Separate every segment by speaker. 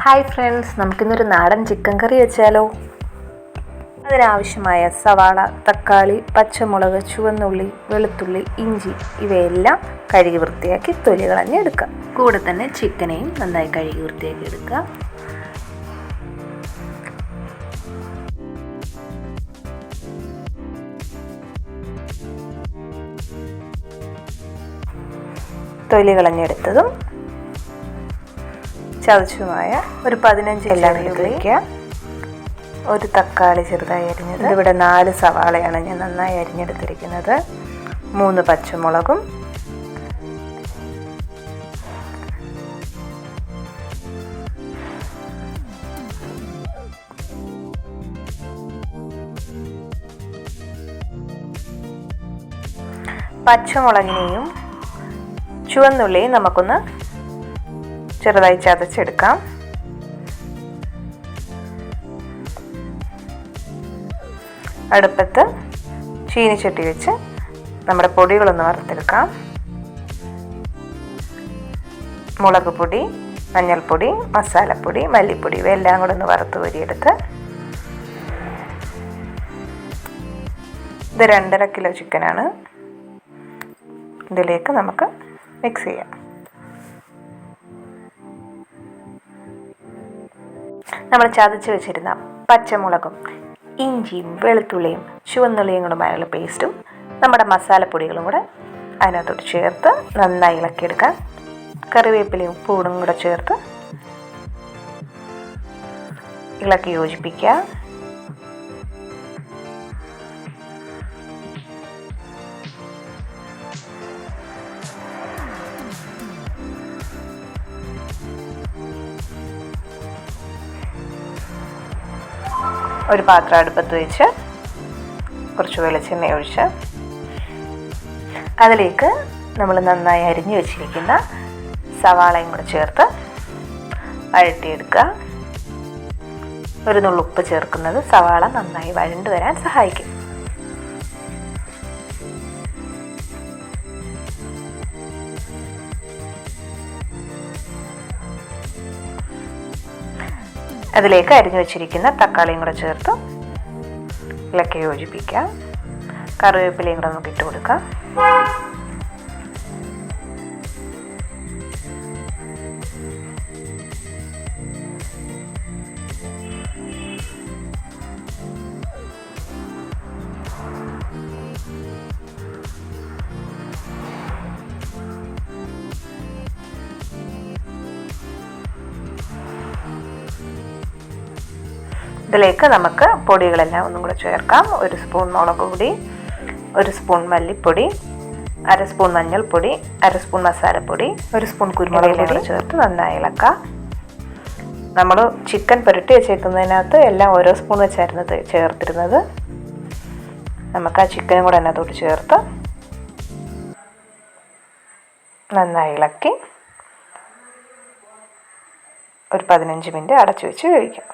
Speaker 1: Hi friends, നമുക്കിന്നൊരു നാടൻ chicken കറി വെച്ചാലോ. അതിനാവശ്യമായ സവാള, തക്കാളി, പച്ചമുളക്, ചുവന്നുള്ളി, വെളുത്തുള്ളി, ഇഞ്ചി ഇവയെല്ലാം കഴുകി വൃത്തിയാക്കി തൊലി കളഞ്ഞെടുക്കുക. കൂടെ തന്നെ ചിക്കനെയും നന്നായി കഴുകി വൃത്തിയാക്കി എടുക്കുക. തൊലി കളഞ്ഞെടുത്തതും ചതച്ചുമായ ഒരു 15 എല്ലാം എടുക്കുക. ഒരു തക്കാളി ചെറുതായി അരിഞ്ഞത്, ഇവിടെ 4 സവാളയാണ് ഞാൻ നന്നായി അരിഞ്ഞെടുത്തിരിക്കുന്നത്. 3 പച്ചമുളകും പച്ചമുളകിനെയും ചുവന്നുള്ളിയും നമുക്കൊന്ന് ചെറുതായി ചതച്ചെടുക്കാം. അടുപ്പത്ത് ചീനിച്ചട്ടി വെച്ച് നമ്മുടെ പൊടികളൊന്ന് വറുത്തെടുക്കാം. മുളക് പൊടി, മഞ്ഞൾപ്പൊടി, മസാലപ്പൊടി, മല്ലിപ്പൊടി ഇവയെല്ലാം കൂടെ ഒന്ന് വറുത്ത് കോരിയെടുത്ത് ഇത് 2.5 കിലോ ചിക്കനാണ്. ഇതിലേക്ക് നമുക്ക് മിക്സ് ചെയ്യാം. നമ്മൾ ചതച്ച് വെച്ചിരുന്ന പച്ചമുളകും ഇഞ്ചിയും വെളുത്തുള്ളിയും ചുവന്നുള്ളിയും കൂടുമായുള്ള പേസ്റ്റും നമ്മുടെ മസാലപ്പൊടികളും കൂടെ അതിനകത്തോട്ട് ചേർത്ത് നന്നായി ഇളക്കിയെടുക്കാം. കറിവേപ്പിലയും ഉപ്പും കൂടെ ചേർത്ത് ഇളക്കി യോജിപ്പിക്കുക. ഒരു പാത്രം അടുപ്പത്ത് വെച്ച് കുറച്ച് വെളിച്ചെണ്ണ ഒഴിച്ച് അതിലേക്ക് നമ്മൾ നന്നായി അരിഞ്ഞു വെച്ചിരിക്കുന്ന സവാളയും കൂടെ ചേർത്ത് വഴറ്റിയെടുക്കുക. ഒരു നുള്ളുപ്പ് ചേർക്കുന്നത് സവാള നന്നായി വഴണ്ട് വരാൻ സഹായിക്കും. അതിലേക്ക് അരിഞ്ഞു വെച്ചിരിക്കുന്ന തക്കാളിയും കൂടെ ചേർത്ത് ഇളക്കി യോജിപ്പിക്കാം. കറിവേപ്പിലയും കൂടെ നമുക്ക് ഇട്ട് കൊടുക്കാം. ഇതിലേക്ക് നമുക്ക് പൊടികളെല്ലാം ഒന്നും കൂടെ ചേർക്കാം. 1 സ്പൂൺ മുളക് പൊടി, 1 സ്പൂൺ മല്ലിപ്പൊടി, 1/2 സ്പൂൺ മഞ്ഞൾപ്പൊടി, 1/2 സ്പൂൺ മസാലപ്പൊടി, 1 സ്പൂൺ കുരുമുളക് പൊടി ചേർത്ത് നന്നായി ഇളക്കാം. നമ്മൾ ചിക്കൻ പുരട്ടി വെച്ചേക്കുന്നതിനകത്ത് എല്ലാം ഓരോ സ്പൂൺ വെച്ചായിരുന്നു ചേർത്തിരുന്നത്. നമുക്ക് ആ ചിക്കനും കൂടെ അതിനകത്തോട്ട് ചേർത്ത് നന്നായി ഇളക്കി ഒരു 15 മിനിറ്റ് അടച്ചു വെച്ച് വേവിക്കാം.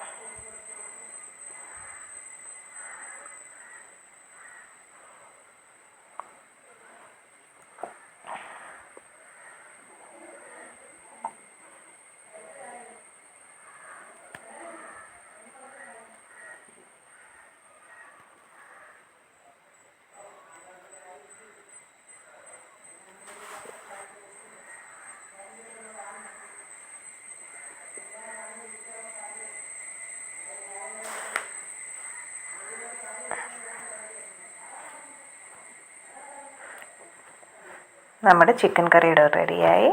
Speaker 1: നമ്മുടെ ചിക്കൻ കറിയുടെ റെഡിയായി.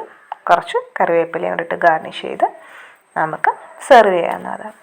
Speaker 1: കുറച്ച് കറിവേപ്പിലയും കൂടെ ഇട്ട് ഗാർണിഷ് ചെയ്ത് നമുക്ക് സെർവ് ചെയ്യാവുന്നതാണ്.